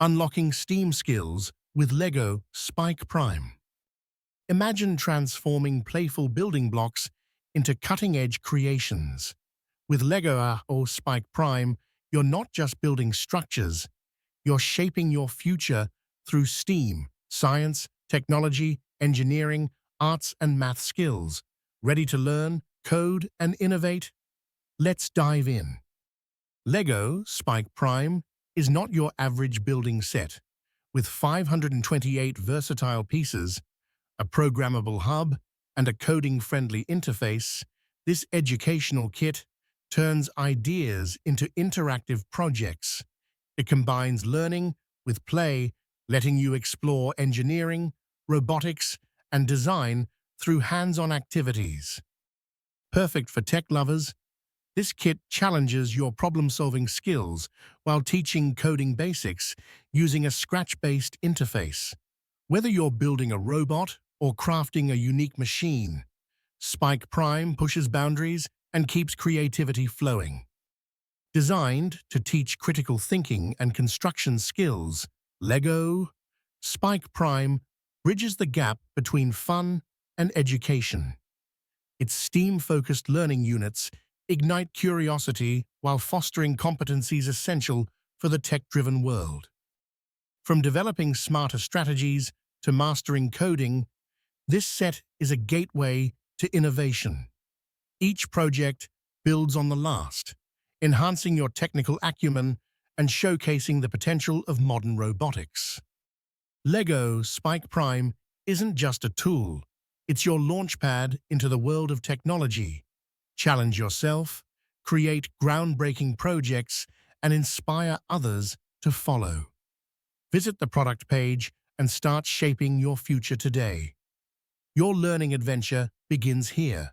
Unlocking STEAM skills with LEGO Spike Prime. Imagine transforming playful building blocks into cutting-edge creations. With LEGO or Spike Prime, you're not just building structures, you're shaping your future through STEAM, science, technology, engineering, arts and math skills. Ready to learn, code and innovate? Let's dive in. LEGO Spike Prime is not your average building set. With 528 versatile pieces, a programmable hub, and a coding-friendly interface, this educational kit turns ideas into interactive projects. It combines learning with play, letting you explore engineering, robotics, and design through hands-on activities. Perfect for tech lovers, this kit challenges your problem-solving skills while teaching coding basics using a Scratch-based interface. Whether you're building a robot or crafting a unique machine, Spike Prime pushes boundaries and keeps creativity flowing. Designed to teach critical thinking and construction skills, LEGO Spike Prime bridges the gap between fun and education. Its STEAM-focused learning units ignite curiosity while fostering competencies essential for the tech-driven world. From developing smarter strategies to mastering coding, this set is a gateway to innovation. Each project builds on the last, enhancing your technical acumen and showcasing the potential of modern robotics. LEGO Spike Prime isn't just a tool, it's your launchpad into the world of technology. Challenge yourself, create groundbreaking projects, and inspire others to follow. Visit the product page and start shaping your future today. Your learning adventure begins here.